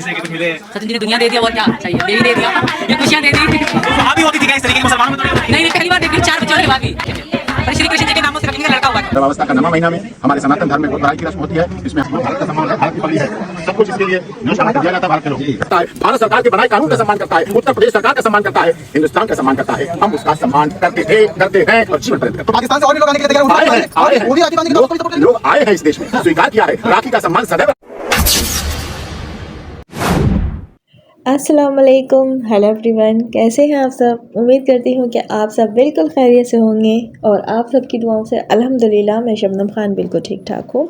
से कि कुछ मिले। सचिन जी ने दुनिया दे दिया और क्या चाहिए, देवी दे दिया, ये खुशियां दे दी। वहाँ भी होती थी क्या इस तरीके की मुसलमानों में तो नहीं नहीं, पहली बार देखी 4 बच्चों के बाद भी। पर श्री कृष्ण जी के नामों से रखेंगे लड़का हुआ। अवस्था का 9वां महीना में हमारे सनातन धर्म में गोद की रस्म होती है। इसमें भारत का सम्मान है, भारत की पली है, सब कुछ इसके लिए जो सम्मान दिया जाता है भारत के लोग। भारत सरकार के बनाए कानून का सम्मान करता है, उत्तर प्रदेश सरकार का सम्मान करता है, हिंदुस्तान का सम्मान करता है। हम उसका सम्मान करते थे, करते हैं और जीवन पर्यंत। तो पाकिस्तान से और भी लोग आने के लिए तैयार हैं, लोग आए हैं इस देश में, स्वीकार किया है, राखी का सम्मान सदैव। अस्सलाम वालेकुम, हेलो एवरीवन, कैसे हैं आप सब। उम्मीद करती हूँ कि आप सब बिल्कुल खैरियत से होंगे और आप सबकी दुआओं से अल्हम्दुलिल्लाह मैं शबनम खान बिल्कुल ठीक ठाक हूँ।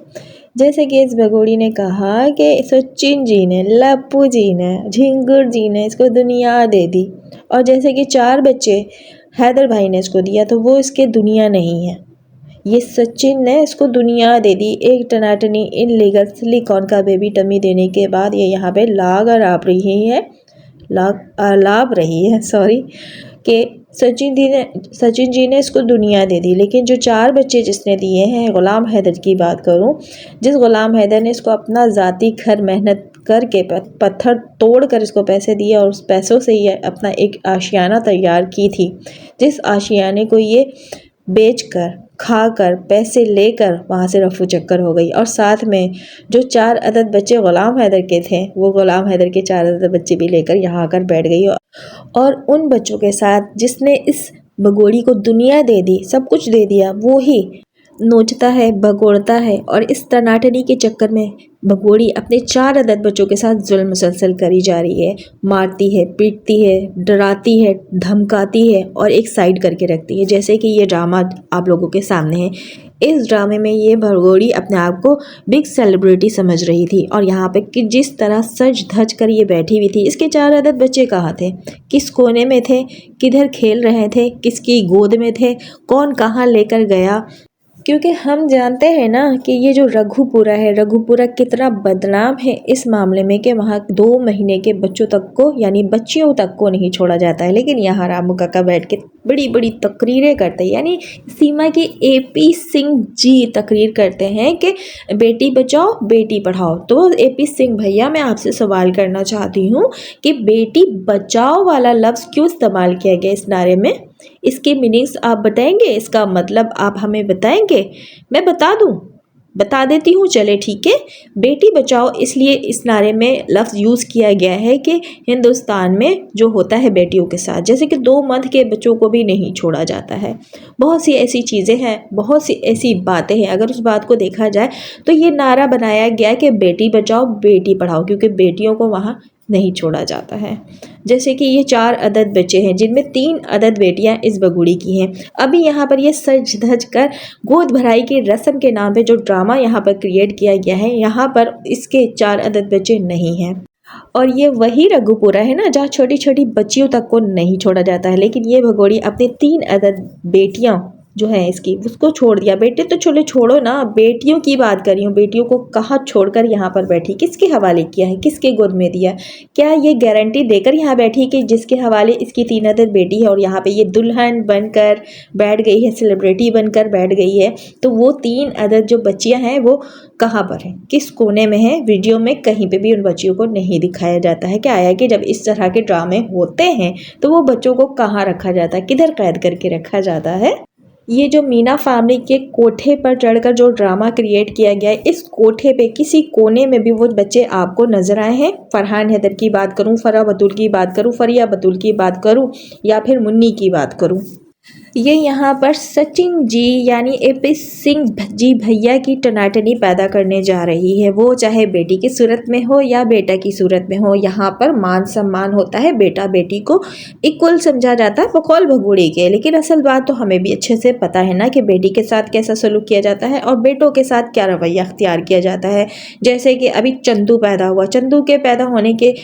जैसे कि इस बगोड़ी ने कहा कि सचिन जी ने, लप्पू जी ने, झिंगुर जी ने इसको दुनिया दे दी, और जैसे कि 4 बच्चे हैदर भाई ने इसको दिया तो वो इसके दुनिया नहीं है। ये सचिन ने इसको दुनिया दे दी। एक टनाटनी इनलीगल सिलिकॉन का बेबी टमी देने के बाद ये यहाँ पे लाभ रही है कि सचिन जी ने इसको दुनिया दे दी। लेकिन जो 4 बच्चे जिसने दिए हैं, गुलाम हैदर की बात करूं, जिस गुलाम हैदर ने इसको अपना ज़ाती घर मेहनत करके पत्थर तोड़ कर इसको पैसे दिए और उस पैसों से ये अपना एक आशियाना तैयार की थी, जिस आशियाने को ये बेचकर खाकर पैसे लेकर वहाँ से रफू चक्कर हो गई। और साथ में जो 4 अदद बच्चे गुलाम हैदर के थे, वो गुलाम हैदर के 4 अदद बच्चे भी लेकर यहाँ आकर बैठ गई। और उन बच्चों के साथ जिसने इस बगोड़ी को दुनिया दे दी, सब कुछ दे दिया, वो ही नोचता है, भगोड़ता है। और इस टनाटनी के चक्कर में बगोड़ी अपने 4 अदद बच्चों के साथ जुल्म मुसलसल करी जा रही है, मारती है, पीटती है, डराती है, धमकाती है और एक साइड करके रखती है। जैसे कि ये ड्रामा आप लोगों के सामने है। इस ड्रामे में ये बगोड़ी अपने आप को बिग सेलिब्रिटी समझ रही थी, और यहाँ पे कि जिस तरह सज धज कर ये बैठी हुई थी। इसके 4 अदद बच्चे कहाँ थे, किस कोने में थे, किधर खेल रहे थे, किसकी गोद में थे, कौन कहाँ लेकर गया। क्योंकि हम जानते हैं ना कि ये जो रघुपुरा है, रघुपुरा कितना बदनाम है इस मामले में कि वहाँ 2 महीने के बच्चों तक को, यानी बच्चियों तक को नहीं छोड़ा जाता है। लेकिन यहाँ रामू काका बैठ के बड़ी बड़ी तकरीरें करते हैं, यानी सीमा की AP सिंह जी तकरीर करते हैं कि बेटी बचाओ बेटी पढ़ाओ। तो AP सिंह भैया, मैं आपसे सवाल करना चाहती हूँ कि बेटी बचाओ वाला लफ्ज़ क्यों इस्तेमाल किया गया इस नारे में, इसके मीनिंग्स आप बताएंगे, इसका मतलब आप हमें बताएंगे। मैं बता देती हूँ, चले ठीक है। बेटी बचाओ इसलिए इस नारे में लफ्ज़ यूज़ किया गया है कि हिंदुस्तान में जो होता है बेटियों के साथ, जैसे कि 2 मंथ के बच्चों को भी नहीं छोड़ा जाता है। बहुत सी ऐसी चीज़ें हैं, बहुत सी ऐसी बातें हैं। अगर उस बात को देखा जाए तो ये नारा बनाया गया कि बेटी बचाओ बेटी पढ़ाओ, क्योंकि बेटियों को वहाँ नहीं छोड़ा जाता है। जैसे कि ये 4 अदद बच्चे हैं, जिनमें 3 अदद बेटियां इस बगुड़ी की हैं। अभी यहाँ पर ये सज धज कर गोद भराई की रस्म के नाम पे जो ड्रामा यहाँ पर क्रिएट किया गया है, यहाँ पर इसके 4 अदद बच्चे नहीं हैं। और ये वही रघुपुरा है ना, जहाँ छोटी छोटी बच्चियों तक को नहीं छोड़ा जाता है। लेकिन ये भगोड़ी अपने 3 अदद बेटियां जो है इसकी, उसको छोड़ दिया। बेटे तो चलो छोड़ो ना, बेटियों की बात कर रही हूँ। बेटियों को कहाँ छोड़कर यहाँ पर बैठी, किसके हवाले किया है, किसके गोद में दिया। क्या ये गारंटी देकर यहाँ बैठी कि जिसके हवाले इसकी 3 अदद बेटी है और यहाँ पे ये दुल्हन बनकर बैठ गई है, सेलिब्रिटी बनकर बैठ गई है, तो वो 3 अदद जो बच्चियाँ हैं वो कहाँ पर हैं, किस कोने में हैं। वीडियो में कहीं पे भी उन बच्चियों को नहीं दिखाया जाता है। क्या आया कि जब इस तरह के ड्रामे होते हैं तो वो बच्चों को कहाँ रखा जाता है, किधर कैद करके रखा जाता है। ये जो मीना फैमिली के कोठे पर चढ़कर जो ड्रामा क्रिएट किया गया है, इस कोठे पे किसी कोने में भी वो बच्चे आपको नजर आए हैं। फरहान हैदर की बात करूं, फरा बतूल की बात करूं, फरिया बतूल की बात करूं, या फिर मुन्नी की बात करूं, ये यहाँ पर सचिन जी यानी AP सिंह जी भैया की टनाटनी पैदा करने जा रही है। वो चाहे बेटी की सूरत में हो या बेटा की सूरत में हो, यहाँ पर मान सम्मान होता है, बेटा बेटी को इक्वल समझा जाता है बकौल भगोड़ी के। लेकिन असल बात तो हमें भी अच्छे से पता है ना कि बेटी के साथ कैसा सलूक किया जाता है और बेटों के साथ क्या रवैया अख्तियार किया जाता है। जैसे कि अभी चंदू पैदा हुआ, चंदू के पैदा होने के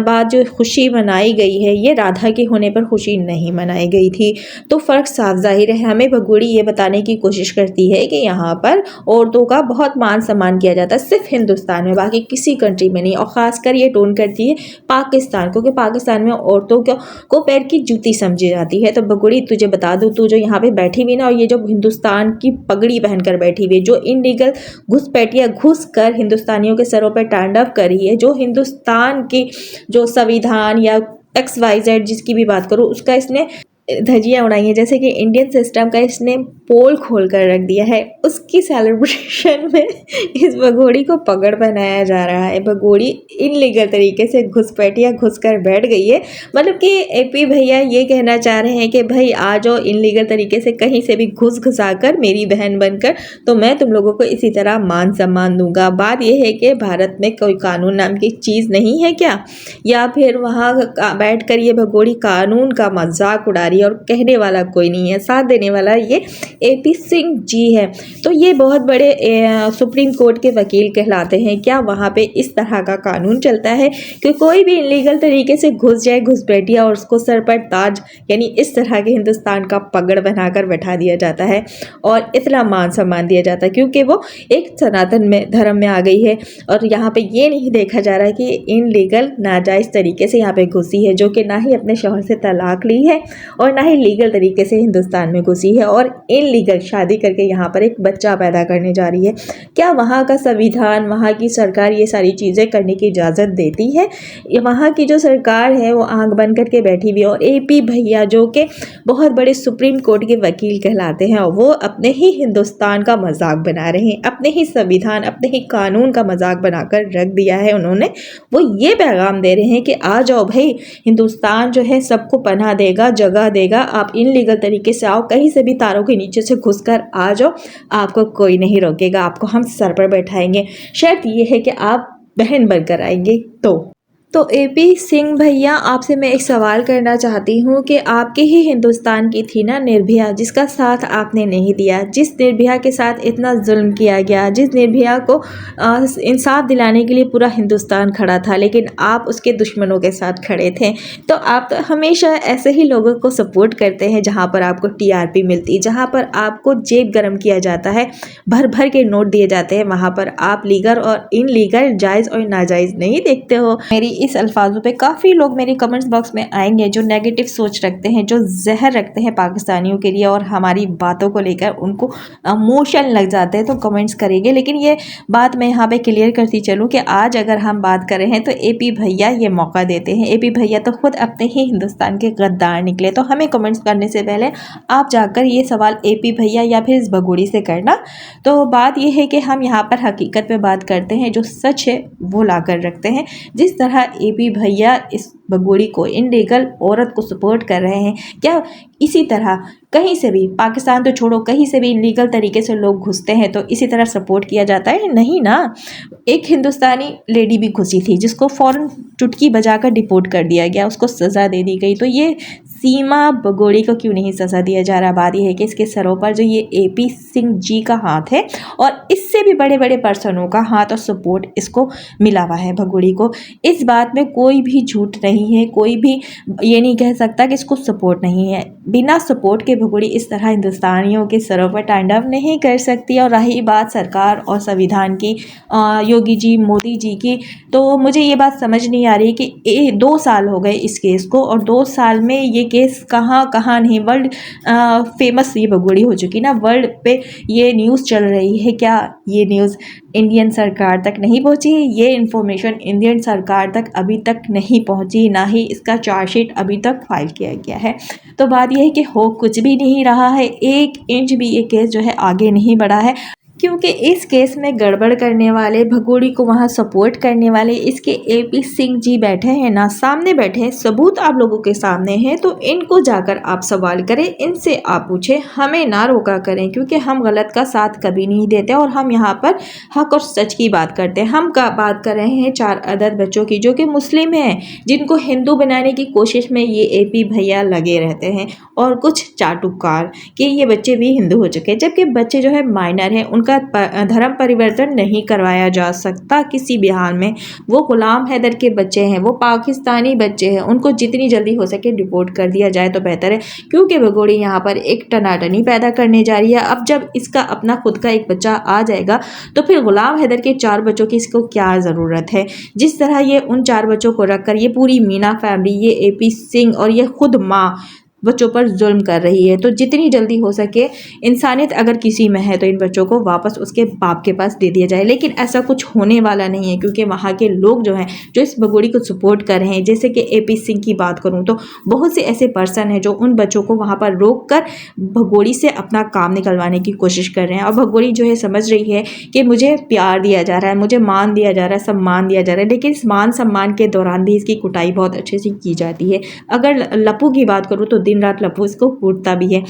बाद जो खुशी मनाई गई है, ये राधा के होने पर खुशी नहीं मनाई गई थी। तो तो फ़र्क साफ ज़ाहिर है। हमें भगोड़ी ये बताने की कोशिश करती है कि यहाँ पर औरतों का बहुत मान सम्मान किया जाता है, सिर्फ हिंदुस्तान में, बाकी किसी कंट्री में नहीं। और ख़ासकर ये टोन करती है पाकिस्तान को, कि पाकिस्तान में औरतों को पैर की जूती समझी जाती है। तो भगोड़ी तुझे बता दूँ, तू जो यहाँ पे बैठी हुई ना, और ये जो हिंदुस्तान की पगड़ी पहनकर बैठी हुई, जो इनलीगल घुसपैठिया घुस कर हिंदुस्तानियों के सरों पर तांडव कर रही है, जो हिंदुस्तान की जो संविधान या XYZ जिसकी भी बात करूँ उसका इसने धज्जियाँ उड़ाई हैं, जैसे कि इंडियन सिस्टम का इसने पोल खोल कर रख दिया है, उसकी सेलिब्रेशन में इस भगोड़ी को पगड़ पहनाया जा रहा है। भगोड़ी इनलीगल तरीके से घुसपैठिया घुस कर बैठ गई है। मतलब कि AP भैया ये कहना चाह रहे हैं कि भाई आ जाओ इनलीगल तरीके से कहीं से भी घुसा कर मेरी बहन बनकर, तो मैं तुम लोगों को इसी तरह मान सम्मान दूंगा। बात यह है कि भारत में कोई कानून नाम की चीज़ नहीं है क्या, या फिर वहाँ बैठ कर ये भगोड़ी कानून का मजाक उड़ा रही है और कहने वाला कोई नहीं है, साथ देने वाला ये AP सिंह जी है। तो ये बहुत बड़े सुप्रीम कोर्ट के वकील कहलाते हैं। क्या वहाँ पे इस तरह का कानून चलता है कि कोई भी इलीगल तरीके से घुस जाए घुसपैठिया और उसको सर पर ताज यानी इस तरह के हिंदुस्तान का पगड़ बनाकर बैठा दिया जाता है और इतना मान सम्मान दिया जाता है, क्योंकि वो एक सनातन में धर्म में आ गई है। और यहाँ पे ये नहीं देखा जा रहा है कि इनलीगल नाजायज़ तरीके से यहाँ पे घुसी है, जो कि ना ही अपने शौहर से तलाक ली है और ना ही लीगल तरीके से हिंदुस्तान में घुसी है और इनलीगल शादी करके यहाँ पर एक बच्चा पैदा करने जा रही है। क्या वहाँ का संविधान, वहाँ की सरकार ये सारी चीज़ें करने की इजाज़त देती है? वहाँ की जो सरकार है वो आंख बंद करके बैठी हुई है। और AP भैया जो कि बहुत बड़े सुप्रीम कोर्ट के वकील कहलाते हैं, वो अपने ही हिंदुस्तान का मजाक बना रहे हैं, अपने ही संविधान, अपने ही कानून का मजाक बनाकर रख दिया है उन्होंने। वो ये पैगाम दे रहे हैं कि आ जाओ भाई, हिंदुस्तान जो है सबको पनाह देगा, जगह देगा, आप इनलीगल तरीके से आओ, कहीं से भी तारों के नीचे से घुसकर आ जाओ, आपको कोई नहीं रोकेगा, आपको हम सर पर बैठाएंगे। शर्त ये है कि आप बहन बनकर आएंगे। तो AP सिंह भैया, आपसे मैं एक सवाल करना चाहती हूँ कि आपके ही हिंदुस्तान की थी ना निर्भया, जिसका साथ आपने नहीं दिया, जिस निर्भया के साथ इतना जुल्म किया गया, जिस निर्भया को इंसाफ दिलाने के लिए पूरा हिंदुस्तान खड़ा था, लेकिन आप उसके दुश्मनों के साथ खड़े थे। तो आप तो हमेशा ऐसे ही लोगों को सपोर्ट करते हैं जहाँ पर आपको TRP मिलती, जहाँ पर आपको जेब गर्म किया जाता है, भर भर के नोट दिए जाते हैं, वहाँ पर आप लीगल और इनलीगल, जायज़ और नाजायज़ नहीं देखते हो। मेरी इस अल्फाजों पे काफ़ी लोग मेरे कमेंट्स बॉक्स में आएंगे जो नेगेटिव सोच रखते हैं, जो जहर रखते हैं पाकिस्तानियों के लिए और हमारी बातों को लेकर उनको मोशन लग जाते हैं, तो कमेंट्स करेंगे। लेकिन ये बात मैं यहाँ पे क्लियर करती चलूँ कि आज अगर हम बात कर रहे हैं तो AP भैया ये मौका देते हैं। AP भैया तो खुद अपने ही हिंदुस्तान के गद्दार निकले। तो हमें कमेंट्स करने से पहले आप जाकर ये सवाल AP भैया या फिर इस भगोड़ी से करना। तो बात यह है कि हम यहाँ पर हकीकत पे बात करते हैं, जो सच है वो ला कर रखते हैं। जिस तरह AP भैया इस भगोड़ी को, इनलीगल औरत को सपोर्ट कर रहे हैं, क्या इसी तरह कहीं से भी, पाकिस्तान तो छोड़ो, कहीं से भी इनलीगल तरीके से लोग घुसते हैं तो इसी तरह सपोर्ट किया जाता है? नहीं ना। एक हिंदुस्तानी लेडी भी घुसी थी जिसको फ़ौरन चुटकी बजाकर डिपोर्ट कर दिया गया, उसको सज़ा दे दी गई। तो ये सीमा भगोड़ी को क्यों नहीं सज़ा दिया जा रहा? बात यह है कि इसके सरों पर जो ये AP सिंह जी का हाथ है और इससे भी बड़े बड़े पर्सनों का हाथ और सपोर्ट इसको मिला हुआ है भगोड़ी को। इस बात में कोई भी झूठ नहीं है, कोई भी ये नहीं कह सकता कि इसको सपोर्ट नहीं है। बिना सपोर्ट के भगोड़ी इस तरह हिंदुस्तानियों के सरों पर तांडव नहीं कर सकती। और रही बात सरकार और संविधान की, योगी जी, मोदी जी की, तो मुझे ये बात समझ नहीं आ रही कि 2 साल हो गए इस केस को और 2 साल में ये केस कहाँ नहीं, वर्ल्ड फेमस ये भगोड़ी हो चुकी ना, वर्ल्ड पे ये न्यूज़ चल रही है। क्या ये न्यूज़ इंडियन सरकार तक नहीं पहुंची? ये इन्फॉर्मेशन इंडियन सरकार तक अभी तक नहीं पहुंची, ना ही इसका चार्जशीट अभी तक फाइल किया गया है। तो बात यह है कि हो कुछ भी नहीं रहा है, 1 इंच भी ये केस जो है आगे नहीं बढ़ा है, क्योंकि इस केस में गड़बड़ करने वाले, भगोड़ी को वहाँ सपोर्ट करने वाले इसके AP सिंह जी बैठे हैं ना, सामने बैठे हैं, सबूत आप लोगों के सामने हैं। तो इनको जाकर आप सवाल करें, इनसे आप पूछें, हमें ना रोका करें, क्योंकि हम गलत का साथ कभी नहीं देते और हम यहाँ पर हक और सच की बात करते हैं। हम बात कर रहे हैं 4 अदद बच्चों की जो कि मुस्लिम हैं, जिनको हिंदू बनाने की कोशिश में ये AP भैया लगे रहते हैं, और कुछ चाटुकार कि ये बच्चे भी हिंदू हो चुके हैं, जबकि बच्चे जो है माइनर हैं, उनका उनका धर्म परिवर्तन नहीं करवाया जा सकता किसी भी हाल में। वो गुलाम हैदर के बच्चे हैं, वो पाकिस्तानी बच्चे हैं, उनको जितनी जल्दी हो सके डिपोर्ट कर दिया जाए तो बेहतर है, क्योंकि भगोड़ी यहाँ पर एक टनाटनी पैदा करने जा रही है। अब जब इसका अपना खुद का एक बच्चा आ जाएगा तो फिर गुलाम हैदर के 4 बच्चों की इसको क्या ज़रूरत है। जिस तरह ये उन 4 बच्चों को रखकर ये पूरी मीना फैमिली, ये AP सिंह और ये खुद माँ बच्चों पर जुल्म कर रही है, तो जितनी जल्दी हो सके इंसानियत अगर किसी में है तो इन बच्चों को वापस उसके बाप के पास दे दिया जाए। लेकिन ऐसा कुछ होने वाला नहीं है, क्योंकि वहाँ के लोग जो हैं जो इस भगोड़ी को सपोर्ट कर रहे हैं, जैसे कि AP सिंह की बात करूँ तो बहुत से ऐसे पर्सन हैं जो उन बच्चों को वहाँ पर रोक कर भगोड़ी से अपना काम निकलवाने की कोशिश कर रहे हैं। और भगोड़ी जो है समझ रही है कि मुझे प्यार दिया जा रहा है, मुझे मान दिया जा रहा है, सम्मान दिया जा रहा है, लेकिन इस मान सम्मान के दौरान भी इसकी कुटाई बहुत अच्छे से की जाती है। अगर लप्पू की बात करूँ तो दिन रात लप्पू इसको कूटता भी है,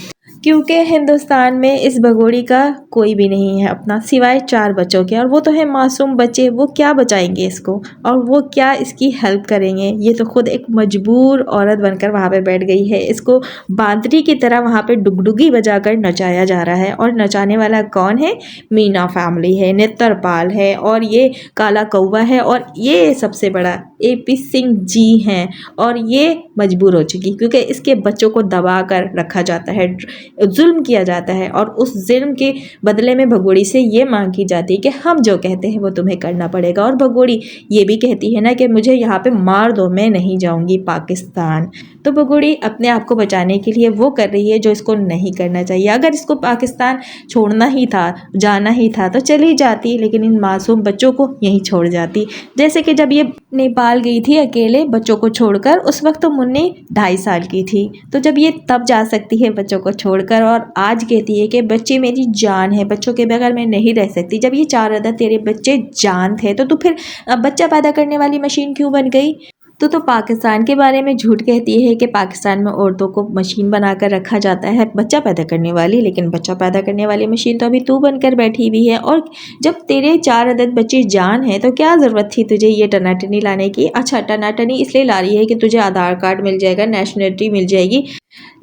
क्योंकि हिंदुस्तान में इस भगोड़ी का कोई भी नहीं है अपना सिवाय 4 बच्चों के, और वो तो है मासूम बच्चे। वो क्या बचाएंगे इसको और वो क्या इसकी हेल्प करेंगे। ये तो खुद एक मजबूर औरत बनकर वहाँ पे बैठ गई है। इसको बांदरी की तरह वहाँ पे डुगडुगी बजाकर नचाया जा रहा है, और नचाने वाला कौन है? मीना फैमिली है, नेत्रपाल है, और ये काला कौवा है, और ये सबसे बड़ा AP सिंह जी हैं। और ये मजबूर हो चुकी, क्योंकि इसके बच्चों को दबा कर रखा जाता है, जुल्म किया जाता है, और उस जुल्म के बदले में भगोड़ी से ये मांग की जाती है कि हम जो कहते हैं वो तुम्हें करना पड़ेगा। और भगोड़ी ये भी कहती है ना कि मुझे यहाँ पे मार दो, मैं नहीं जाऊँगी पाकिस्तान। तो भगोड़ी अपने आप को बचाने के लिए वो कर रही है जो इसको नहीं करना चाहिए। अगर इसको पाकिस्तान छोड़ना ही था, जाना ही था, तो चली जाती, लेकिन इन मासूम बच्चों को यहीं छोड़ जाती। जैसे कि जब ये नेपाल गई थी अकेले बच्चों को छोड़कर, उस वक्त तो मुन्नी 2.5 साल की थी, तो जब ये तब जा सकती है बच्चों को छोड़कर, और आज कहती है कि बच्चे मेरी जान है, बच्चों के बगैर मैं नहीं रह सकती। जब ये 4 अदद तेरे बच्चे जान थे तो तू फिर बच्चा पैदा करने वाली मशीन क्यों बन गई? तो पाकिस्तान के बारे में झूठ कहती है कि पाकिस्तान में औरतों को मशीन बनाकर रखा जाता है बच्चा पैदा करने वाली, लेकिन बच्चा पैदा करने वाली मशीन तो अभी तू बनकर बैठी हुई है। और जब तेरे 4 अदद बच्चे जान हैं तो क्या ज़रूरत थी तुझे ये टनाटनी लाने की? अच्छा, टनाटनी इसलिए ला रही है कि तुझे आधार कार्ड मिल जाएगा, नेशनलिटी मिल जाएगी,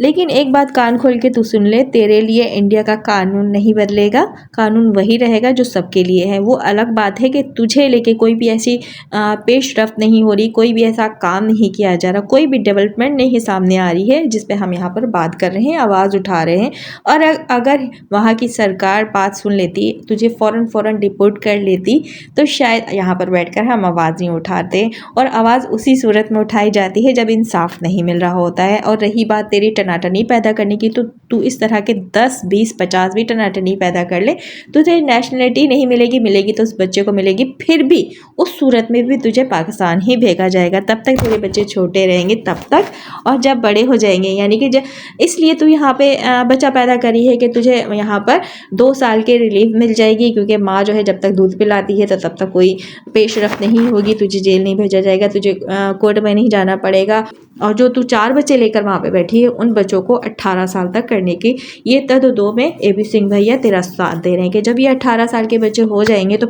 लेकिन एक बात कान खोल के तू सुन ले, तेरे लिए इंडिया का कानून नहीं बदलेगा, कानून वही रहेगा जो सबके लिए है। वो अलग बात है कि तुझे लेके कोई भी ऐसी पेशरफ्त नहीं हो रही, कोई भी ऐसा काम नहीं किया जा रहा, कोई भी डेवलपमेंट नहीं सामने आ रही है जिस पे हम यहाँ पर बात कर रहे हैं, आवाज़ उठा रहे हैं। और अगर वहाँ की सरकार बात सुन लेती, तुझे फ़ौरन डिपोर्ट कर लेती, तो शायद यहाँ पर बैठकर हम आवाज़ नहीं उठाते। और आवाज़ उसी सूरत में उठाई जाती है जब इंसाफ नहीं मिल रहा होता है। और रही बात तेरी टनाटनी पैदा करने की, तो तू इस तरह के 10, 20, 50 भी टनाटनी पैदा कर ले, तुझे नेशनलिटी नहीं मिलेगी तो उस बच्चे को मिलेगी, फिर भी उस सूरत में भी तुझे पाकिस्तान ही भेजा जाएगा। तब तक तेरे बच्चे छोटे रहेंगे तब तक, और जब बड़े हो जाएंगे, यानी कि इसलिए तू यहाँ पे बच्चा पैदा करी है कि तुझे यहाँ पर 2 साल के रिलीफ मिल जाएगी, क्योंकि माँ जो है जब तक दूध पिलाती है तो तब तक कोई पेशरफ नहीं होगी, तुझे जेल नहीं भेजा जाएगा, तुझे कोर्ट में नहीं जाना पड़ेगा। और जो तू 4 बच्चे लेकर वहाँ पे बैठी है, उन बच्चों को 18 साल तक करने की ये तद-दो में AP सिंह भैया तेरा साथ दे रहे हैं कि जब ये 18 साल के बच्चे हो जाएंगे तो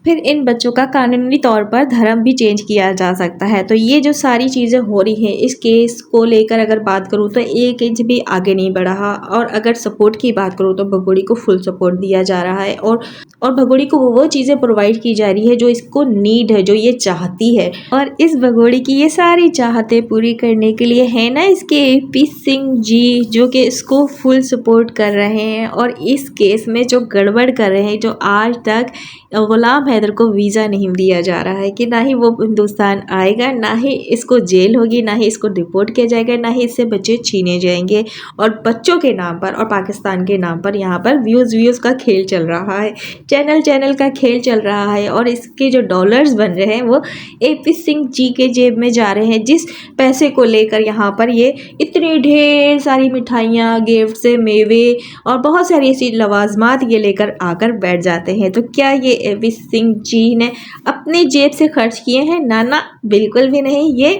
फिर इन बच्चों का कानूनी तौर पर धर्म भी चेंज किया जा सकता है। तो ये जो सारी चीज़ें हो रही हैं, इस केस को लेकर अगर बात करूँ तो 1 इंच भी आगे नहीं बढ़ा। और अगर सपोर्ट की बात करूँ तो भगोड़ी को फुल सपोर्ट दिया जा रहा है, और भगोड़ी को वो चीज़ें प्रोवाइड की जा रही है जो इसको नीड है, जो ये चाहती है। और इस भगोड़ी की ये सारी चाहतें पूरी करने के लिए है ना इसके AP सिंह जी, जो कि इसको फुल सपोर्ट कर रहे हैं, और इस केस में जो गड़बड़ कर रहे हैं, जो आज तक गुलाम हैदर को वीज़ा नहीं दिया जा रहा है कि ना ही वो हिंदुस्तान आएगा, ना ही इसको जेल होगी, ना ही इसको डिपोर्ट किया जाएगा, ना ही इससे बच्चे छीने जाएंगे। और बच्चों के नाम पर और पाकिस्तान के नाम पर यहाँ पर व्यूज़ का खेल चल रहा है, चैनल का खेल चल रहा है। और इसके जो डॉलर्स बन रहे हैं वो AP सिंह जी के जेब में जा रहे हैं, जिस पैसे को लेकर यहाँ पर ये इतनी ढेर सारी मिठाइयाँ, गिफ्ट, मेवे और बहुत सारी ऐसी लवाजमात ये लेकर आकर बैठ जाते हैं। तो क्या ये AP सिंह जी ने अपनी जेब से खर्च किए हैं? ना, बिल्कुल भी नहीं। ये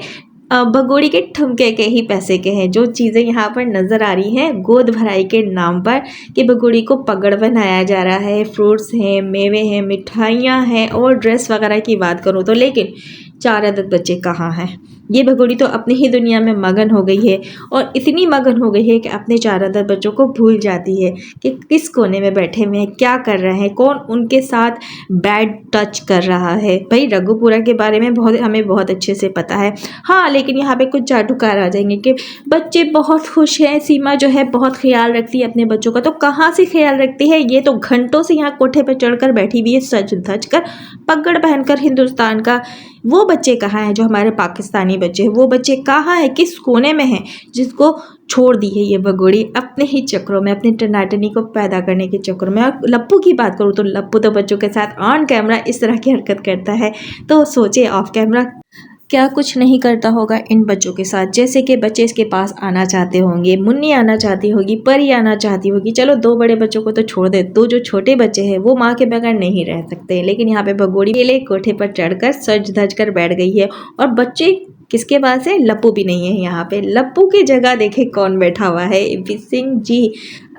भगोड़ी के ठुमके के ही पैसे के हैं। जो चीज़ें यहाँ पर नज़र आ रही हैं गोद भराई के नाम पर कि भगोड़ी को पगड़ बनाया जा रहा है, फ्रूट्स हैं, मेवे हैं, मिठाइयाँ हैं, और ड्रेस वगैरह की बात करूँ तो, लेकिन चार अदद बच्चे कहाँ हैं। ये भगोड़ी तो अपनी ही दुनिया में मगन हो गई है और इतनी मगन हो गई है कि अपने चार अदद बच्चों को भूल जाती है कि किस कोने में बैठे हुए हैं, क्या कर रहे हैं, कौन उनके साथ बैड टच कर रहा है। भाई रघुपुरा के बारे में हमें बहुत अच्छे से पता है। हाँ, लेकिन यहाँ पे कुछ चाटुकार आ जाएंगे कि बच्चे बहुत खुश हैं, सीमा जो है बहुत ख्याल रखती है अपने बच्चों का। तो कहाँ से ख्याल रखती है, ये तो घंटों से यहाँ कोठे पर चढ़कर बैठी हुई है, सज धज कर, पगड़ पहनकर हिंदुस्तान का। वो बच्चे कहाँ हैं जो हमारे पाकिस्तानी बच्चे हैं, वो बच्चे कहाँ हैं, किस कोने में हैं, जिसको छोड़ दी है ये भगोड़ी अपने ही चक्रों में, अपने टनाटनी को पैदा करने के चक्रों में। और लप्पू की बात करूँ तो लप्पू तो बच्चों के साथ ऑन कैमरा इस तरह की हरकत करता है, तो सोचे ऑफ कैमरा क्या कुछ नहीं करता होगा इन बच्चों के साथ। जैसे कि बच्चे इसके पास आना चाहते होंगे, मुन्नी आना चाहती होगी, परी आना चाहती होगी। चलो 2 बड़े बच्चों को तो छोड़ दे, तो जो छोटे बच्चे हैं वो माँ के बगैर नहीं रह सकते। लेकिन यहाँ पे भगोड़ी अकेले कोठे पर चढ़कर सज धज कर बैठ गई है और बच्चे किसके पास है, लप्पू भी नहीं है यहाँ पे। लप्पू की जगह देखे कौन बैठा हुआ है, एपी सिंह जी।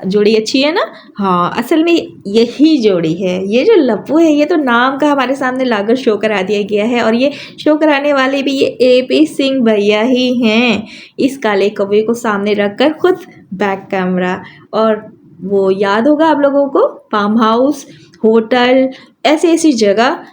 जोड़ी अच्छी है ना। हाँ, असल में यही जोड़ी है। ये जो लप्पू है ये तो नाम का हमारे सामने लाकर शो करा दिया गया है और ये शो कराने वाले भी ये एपी सिंह भैया ही हैं। इस काले कौवे को सामने रखकर खुद बैक कैमरा, और वो याद होगा आप लोगों को, फार्म हाउस, होटल, ऐसी जगह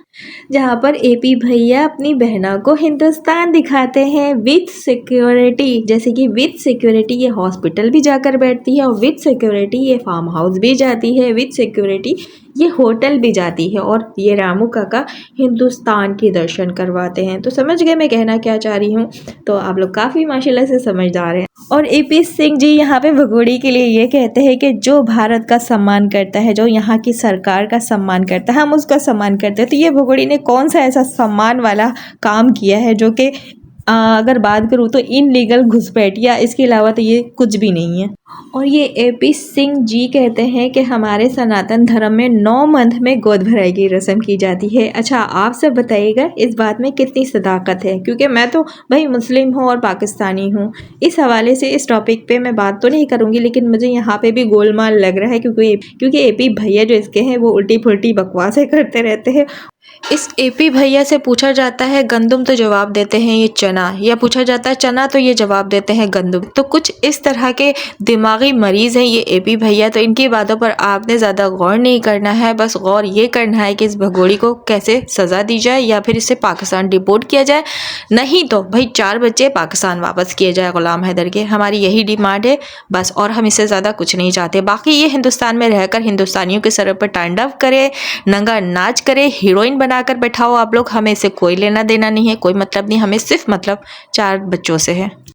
जहाँ पर एपी भैया अपनी बहना को हिंदुस्तान दिखाते हैं विथ सिक्योरिटी। जैसे कि विथ सिक्योरिटी ये हॉस्पिटल भी जाकर बैठती है और विथ सिक्योरिटी ये फार्म हाउस भी जाती है, विथ सिक्योरिटी ये होटल भी जाती है और ये रामू काका हिंदुस्तान के दर्शन करवाते हैं। तो समझ गए मैं कहना क्या चाह रही हूँ। तो आप लोग काफ़ी माशाल्लाह से समझदार हैं। और एपी सिंह जी यहाँ पे भगोड़ी के लिए ये कहते हैं कि जो भारत का सम्मान करता है, जो यहाँ की सरकार का सम्मान करता है, हम उसका सम्मान करते हैं। तो ये भगोड़ी ने कौन सा ऐसा सम्मान वाला काम किया है जो कि अगर बात करूँ तो इनलीगल घुसपैठिया, इसके अलावा तो ये कुछ भी नहीं है। और ये एपी सिंह जी कहते हैं कि हमारे सनातन धर्म में 9 मंथ में गोद भराई की रस्म की जाती है। अच्छा, आप सब बताइएगा इस बात में कितनी सदाकत है, क्योंकि मैं तो भाई मुस्लिम हूँ और पाकिस्तानी हूँ। इस हवाले से इस टॉपिक पे मैं बात तो नहीं करूँगी, लेकिन मुझे यहाँ पे भी गोलमाल लग रहा है क्योंकि एपी भैया जो इसके हैं वो उल्टी फुल्टी बकवासें करते रहते हैं। इस एपी भैया से पूछा जाता है गंदुम तो जवाब देते हैं ये चना, या पूछा जाता है चना तो ये जवाब देते हैं गंदुम। तो कुछ इस तरह के दिमागी मरीज़ हैं ये एपी भैया। तो इनकी बातों पर आपने ज़्यादा गौर नहीं करना है, बस गौर ये करना है कि इस भगोड़ी को कैसे सज़ा दी जाए या फिर इसे पाकिस्तान डिपोर्ट किया जाए, नहीं तो भाई 4 बच्चे पाकिस्तान वापस किए जाए गुलाम हैदर के। हमारी यही डिमांड है बस, और हम इससे ज़्यादा कुछ नहीं चाहते। बाकी ये हिंदुस्तान में रहकर हिंदुस्तानियों के सर पर तांडव करे, नंगा नाच करे, हीरोइन बनाकर बैठाओ आप लोग, हमें इससे कोई लेना देना नहीं है, कोई मतलब नहीं, हमें सिर्फ मतलब 4 बच्चों से है।